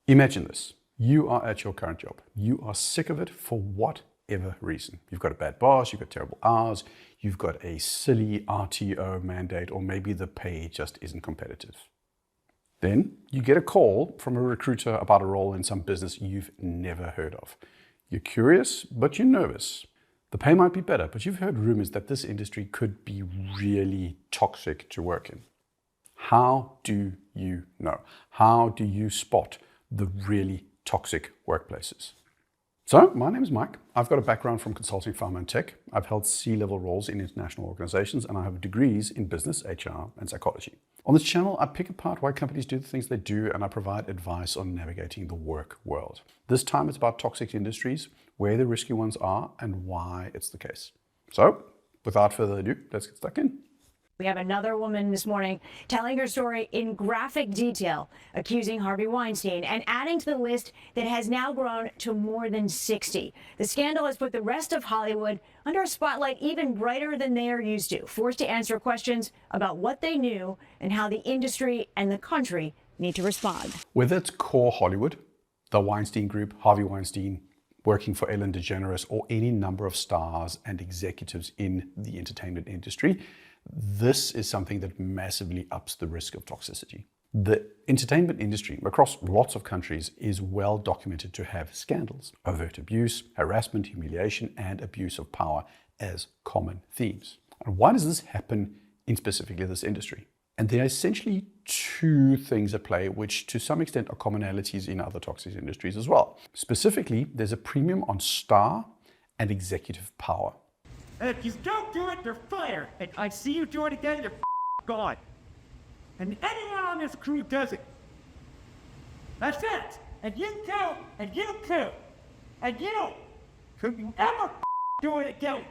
Imagine this. You are at your current job. You are sick of it for whatever reason. You've got a bad boss, you've got terrible hours, you've got a silly RTO mandate, or maybe the pay just isn't competitive. Then you get a call from a recruiter about a role in some business you've never heard of. You're curious, but you're nervous. The pay might be better, but you've heard rumors that this industry could be really toxic to work in. How do you know? How do you spot the really toxic workplaces? So, my name is Mike. I've got a background from consulting, pharma, and tech. I've held C-level roles in international organizations, and I have degrees in business, HR, and psychology. On this channel, I pick apart why companies do the things they do, and I provide advice on navigating the work world. This time it's about toxic industries, where the risky ones are, and why it's the case. So, without further ado, let's get stuck in. We have another woman this morning telling her story in graphic detail, accusing Harvey Weinstein and adding to the list that has now grown to more than 60. The scandal has put the rest of Hollywood under a spotlight even brighter than they are used to, forced to answer questions about what they knew and how the industry and the country need to respond. Whether it's core Hollywood, the Weinstein Group, Harvey Weinstein, working for Ellen DeGeneres, or any number of stars and executives in the entertainment industry, this is something that massively ups the risk of toxicity. The entertainment industry across lots of countries is well documented to have scandals, overt abuse, harassment, humiliation, and abuse of power as common themes. And why does this happen in specifically this industry? And there are essentially two things at play, which to some extent are commonalities in other toxic industries as well. Specifically, there's a premium on star and executive power. And if you don't do it, you're fired. And I see you do it again, you're gone. And anyone on this crew does it. That's it. And you too, and you too, and you. Could you ever do it again?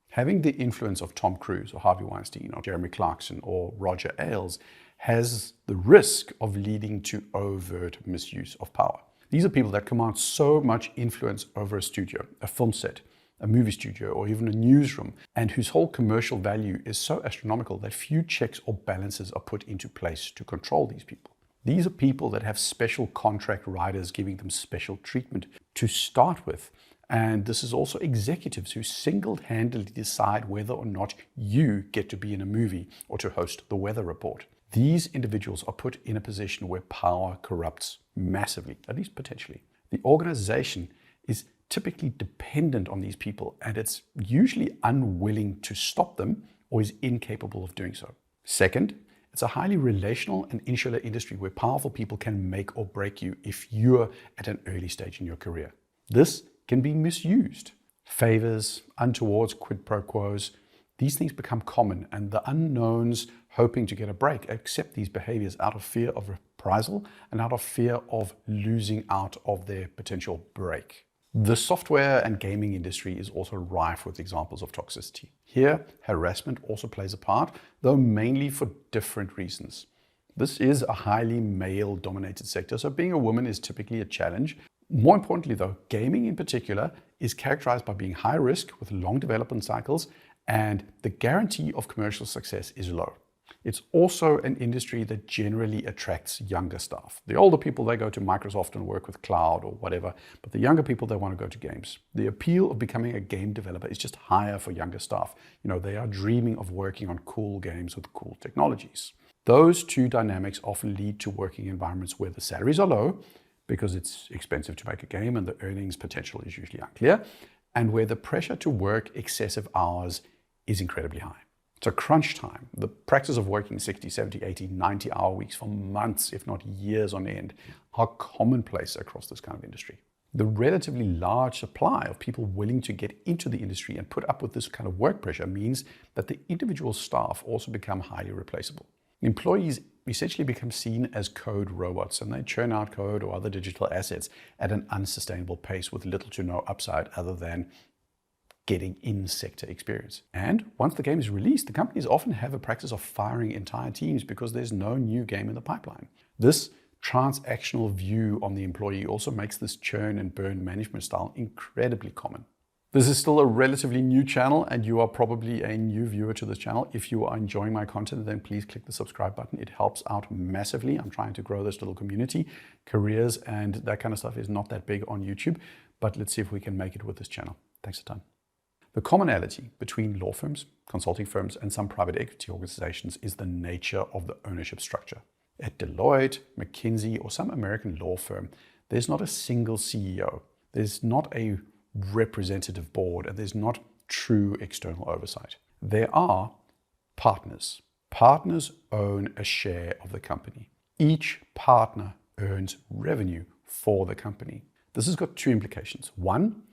Having the influence of Tom Cruise or Harvey Weinstein or Jeremy Clarkson or Roger Ailes has the risk of leading to overt misuse of power. These are people that command so much influence over a studio, a film set, a movie studio, or even a newsroom, and whose whole commercial value is so astronomical that few checks or balances are put into place to control these people. These are people that have special contract writers giving them special treatment to start with. And this is also executives who single-handedly decide whether or not you get to be in a movie or to host the weather report. These individuals are put in a position where power corrupts massively, at least potentially. The organization is typically dependent on these people, and it's usually unwilling to stop them or is incapable of doing so. Second, it's a highly relational and insular industry where powerful people can make or break you if you're at an early stage in your career. This can be misused. Favors, untowards quid pro quos, these things become common, and the unknowns hoping to get a break accept these behaviors out of fear of reprisal and out of fear of losing out of their potential break. The software and gaming industry is also rife with examples of toxicity. Here, harassment also plays a part, though mainly for different reasons. This is a highly male-dominated sector, so being a woman is typically a challenge. More importantly though, gaming in particular is characterized by being high risk with long development cycles, and the guarantee of commercial success is low. It's also an industry that generally attracts younger staff. The older people, they go to Microsoft and work with cloud or whatever, but the younger people, they want to go to games. The appeal of becoming a game developer is just higher for younger staff. You know, they are dreaming of working on cool games with cool technologies. Those two dynamics often lead to working environments where the salaries are low, because it's expensive to make a game and the earnings potential is usually unclear, and where the pressure to work excessive hours is incredibly high. So crunch time, the practice of working 60, 70, 80, 90-hour weeks for months, if not years on end, are commonplace across this kind of industry. The relatively large supply of people willing to get into the industry and put up with this kind of work pressure means that the individual staff also become highly replaceable. Employees essentially become seen as code robots, and they churn out code or other digital assets at an unsustainable pace with little to no upside other than getting in-sector experience. And once the game is released, the companies often have a practice of firing entire teams because there's no new game in the pipeline. This transactional view on the employee also makes this churn and burn management style incredibly common. This is still a relatively new channel, and you are probably a new viewer to this channel. If you are enjoying my content, then please click the subscribe button. It helps out massively. I'm trying to grow this little community. Careers and that kind of stuff is not that big on YouTube, but let's see if we can make it with this channel. Thanks a ton. The commonality between law firms, consulting firms, and some private equity organizations is the nature of the ownership structure. At Deloitte, McKinsey, or some American law firm, there's not a single CEO. There's not a representative board, and there's not true external oversight. There are partners. Partners own a share of the company. Each partner earns revenue for the company. This has got two implications. One,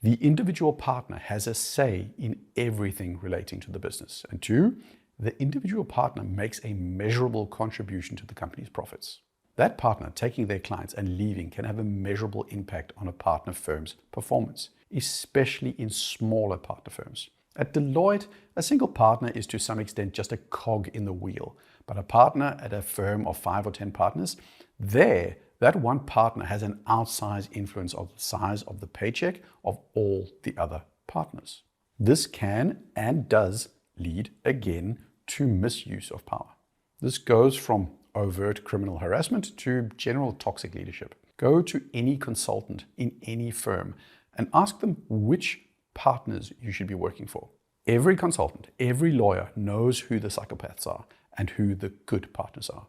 the individual partner has a say in everything relating to the business. And two, the individual partner makes a measurable contribution to the company's profits. That partner taking their clients and leaving can have a measurable impact on a partner firm's performance, especially in smaller partner firms. At Deloitte, a single partner is to some extent just a cog in the wheel, but a partner at a firm of 5 or 10 partners, that one partner has an outsized influence of the size of the paycheck of all the other partners. This can and does lead again to misuse of power. This goes from overt criminal harassment to general toxic leadership. Go to any consultant in any firm and ask them which partners you should be working for. Every consultant, every lawyer knows who the psychopaths are and who the good partners are.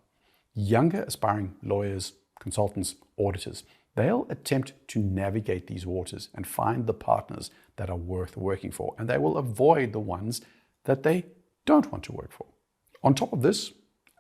Younger aspiring lawyers, consultants, auditors, they'll attempt to navigate these waters and find the partners that are worth working for, and they will avoid the ones that they don't want to work for. On top of this,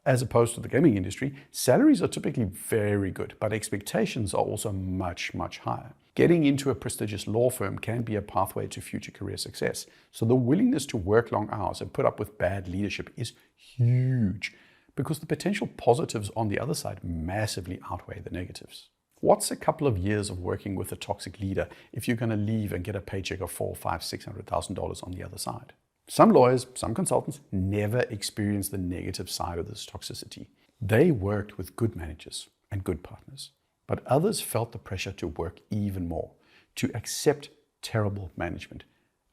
as opposed to the gaming industry, salaries are typically very good, but expectations are also much, much higher. Getting into a prestigious law firm can be a pathway to future career success. So the willingness to work long hours and put up with bad leadership is huge because the potential positives on the other side massively outweigh the negatives. What's a couple of years of working with a toxic leader if you're going to leave and get a paycheck of $400,000, $500,000, $600,000 on the other side? Some lawyers, some consultants never experienced the negative side of this toxicity. They worked with good managers and good partners, but others felt the pressure to work even more, to accept terrible management.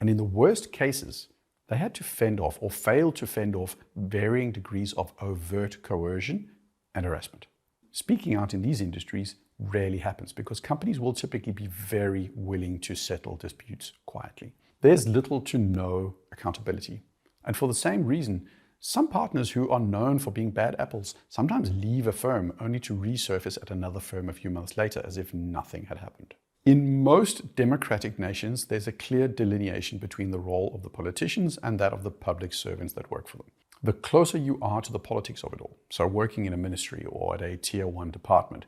And in the worst cases, they had to fend off or fail to fend off varying degrees of overt coercion and harassment. Speaking out in these industries rarely happens because companies will typically be very willing to settle disputes quietly. There's little to no accountability. And for the same reason, some partners who are known for being bad apples sometimes leave a firm only to resurface at another firm a few months later as if nothing had happened. In most democratic nations, there's a clear delineation between the role of the politicians and that of the public servants that work for them. The closer you are to the politics of it all, so working in a ministry or at a tier 1 department,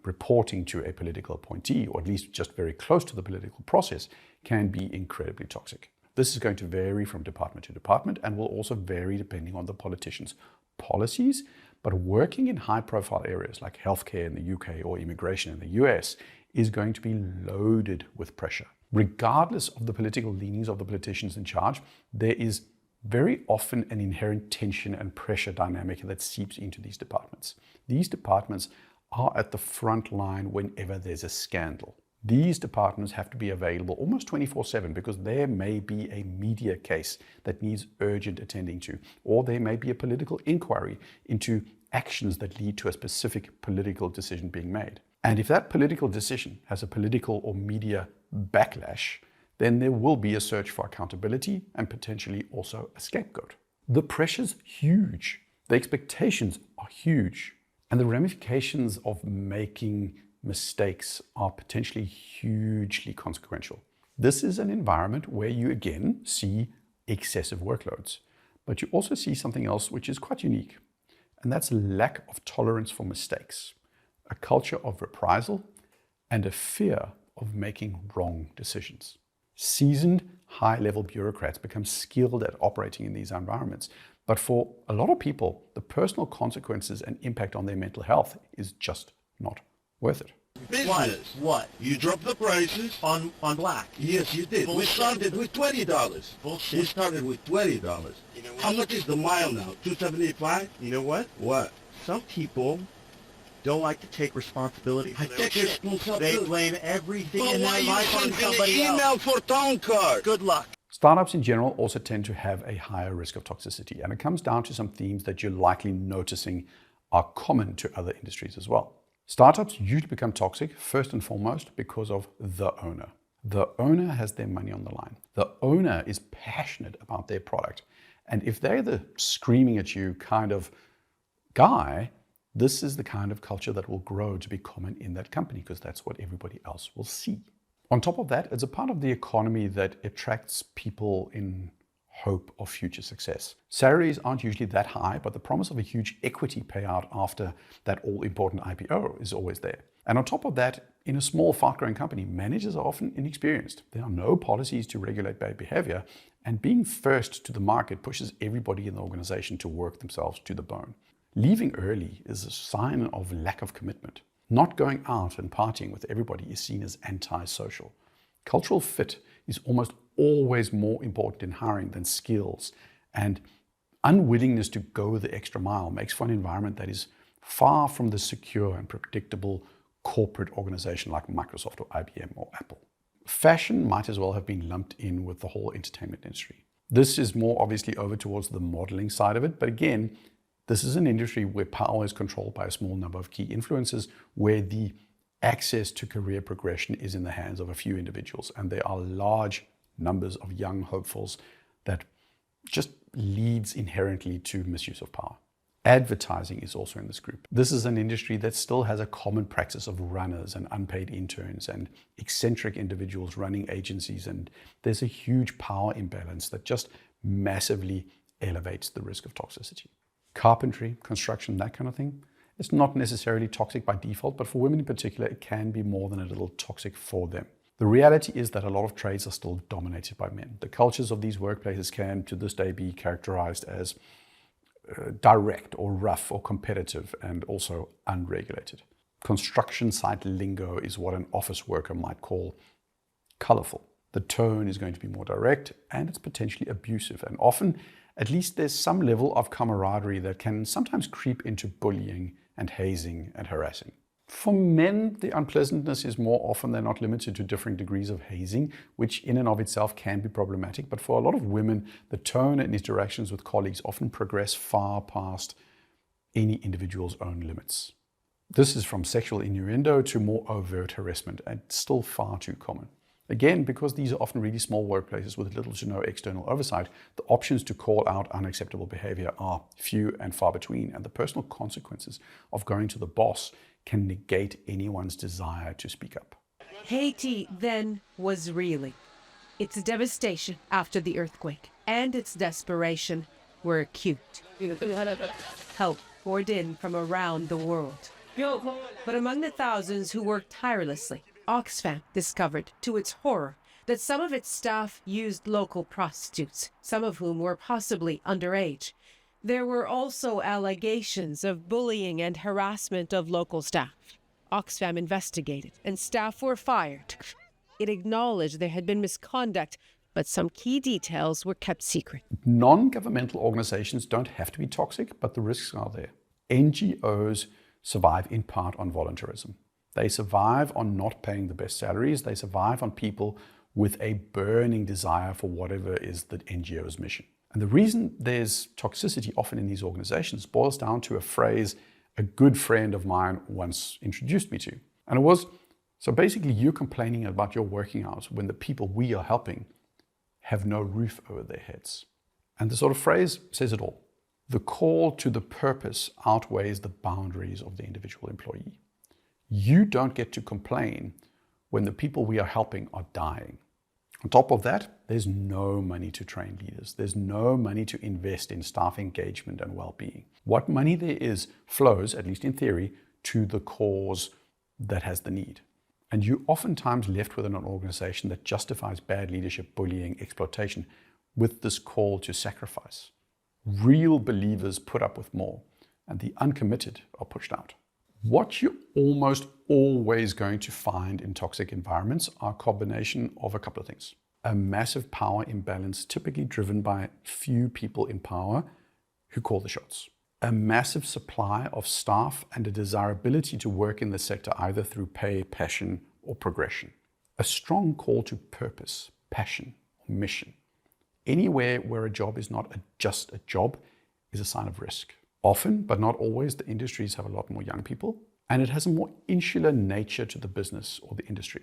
reporting to a political appointee, or at least just very close to the political process, can be incredibly toxic. This is going to vary from department to department and will also vary depending on the politician's policies. But working in high-profile areas like healthcare in the UK or immigration in the US is going to be loaded with pressure. Regardless of the political leanings of the politicians in charge, there is very often an inherent tension and pressure dynamic that seeps into these departments. These departments are at the front line whenever there's a scandal. These departments have to be available almost 24/7 because there may be a media case that needs urgent attending to, or there may be a political inquiry into actions that lead to a specific political decision being made. And if that political decision has a political or media backlash, then there will be a search for accountability and potentially also a scapegoat. The pressure's huge. The expectations are huge. And the ramifications of making mistakes are potentially hugely consequential. This is an environment where you again see excessive workloads, but you also see something else which is quite unique, and that's lack of tolerance for mistakes, a culture of reprisal, and a fear of making wrong decisions. Seasoned, high-level bureaucrats become skilled at operating in these environments, but for a lot of people, the personal consequences and impact on their mental health is just not worth it. Business. What? You dropped the prices on black. Yes, you did. Bullshit. We started with $20. Bullshit. We started with $20. You know what? How much is the mile now? $2.75? You know what? What? Some people don't like to take responsibility. They blame everything in their life on somebody else. Email for town card. Good luck. Startups in general also tend to have a higher risk of toxicity, and it comes down to some themes that you're likely noticing are common to other industries as well. Startups usually become toxic first and foremost because of the owner. The owner has their money on the line. The owner is passionate about their product. And if they're the screaming at you kind of guy, this is the kind of culture that will grow to be common in that company because that's what everybody else will see. On top of that, it's a part of the economy that attracts people in hope of future success. Salaries aren't usually that high, but the promise of a huge equity payout after that all-important IPO is always there. And on top of that, in a small, fast-growing company, managers are often inexperienced. There are no policies to regulate bad behavior, and being first to the market pushes everybody in the organization to work themselves to the bone. Leaving early is a sign of lack of commitment. Not going out and partying with everybody is seen as anti-social. Cultural fit is almost always more important in hiring than skills, and unwillingness to go the extra mile makes for an environment that is far from the secure and predictable corporate organization like Microsoft or IBM or Apple. Fashion might as well have been lumped in with the whole entertainment industry. This is more obviously over towards the modeling side of it, but again, this is an industry where power is controlled by a small number of key influencers, where the access to career progression is in the hands of a few individuals, and there are large numbers of young hopefuls that just leads inherently to misuse of power. Advertising is also in this group. This is an industry that still has a common practice of runners and unpaid interns and eccentric individuals running agencies, and there's a huge power imbalance that just massively elevates the risk of toxicity. Carpentry, construction, that kind of thing, it's not necessarily toxic by default, but for women in particular, it can be more than a little toxic for them. The reality is that a lot of trades are still dominated by men. The cultures of these workplaces can, to this day, be characterized as direct or rough or competitive and also unregulated. Construction site lingo is what an office worker might call colorful. The tone is going to be more direct and it's potentially abusive, and often at least there's some level of camaraderie that can sometimes creep into bullying and hazing and harassing. For men, the unpleasantness is more often than not limited to differing degrees of hazing, which in and of itself can be problematic. But for a lot of women, the tone and interactions with colleagues often progress far past any individual's own limits. This is from sexual innuendo to more overt harassment, and still far too common. Again, because these are often really small workplaces with little to no external oversight, the options to call out unacceptable behavior are few and far between, and the personal consequences of going to the boss can negate anyone's desire to speak up. Haiti then was reeling. Its devastation after the earthquake and its desperation were acute. Help poured in from around the world. But among the thousands who worked tirelessly, Oxfam discovered, to its horror, that some of its staff used local prostitutes, some of whom were possibly underage. There were also allegations of bullying and harassment of local staff. Oxfam investigated, and staff were fired. It acknowledged there had been misconduct, but some key details were kept secret. Non-governmental organizations don't have to be toxic, but the risks are there. NGOs survive in part on voluntarism. They survive on not paying the best salaries. They survive on people with a burning desire for whatever is the NGO's mission. And the reason there's toxicity often in these organizations boils down to a phrase a good friend of mine once introduced me to. And it was, so basically you're complaining about your working hours when the people we are helping have no roof over their heads. And the sort of phrase says it all. The call to the purpose outweighs the boundaries of the individual employee. You don't get to complain when the people we are helping are dying. On top of that, there's no money to train leaders. There's no money to invest in staff engagement and well-being. What money there is flows, at least in theory, to the cause that has the need. And you're oftentimes left within an organization that justifies bad leadership, bullying, exploitation with this call to sacrifice. Real believers put up with more, and the uncommitted are pushed out. What you're almost always going to find in toxic environments are a combination of a couple of things. A massive power imbalance, typically driven by few people in power who call the shots. a massive supply of staff and a desirability to work in the sector either through pay, passion, or progression. A strong call to purpose, passion, or mission. Anywhere where a job is not just a job is a sign of risk. Often, but not always, the industries have a lot more young people, and it has a more insular nature to the business or the industry.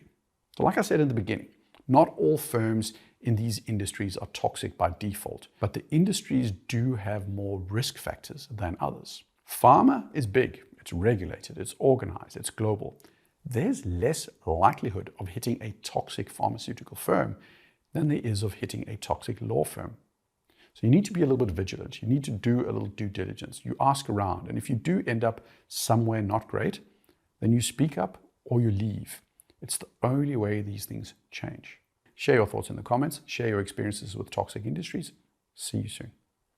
So like I said in the beginning, not all firms in these industries are toxic by default, but the industries do have more risk factors than others. Pharma is big, it's regulated, it's organized, it's global. There's less likelihood of hitting a toxic pharmaceutical firm than there is of hitting a toxic law firm. So you need to be a little bit vigilant. You need to do a little due diligence. You ask around, and if you do end up somewhere not great, then you speak up or you leave. It's the only way these things change. Share your thoughts in the comments. Share your experiences with toxic industries. See you soon.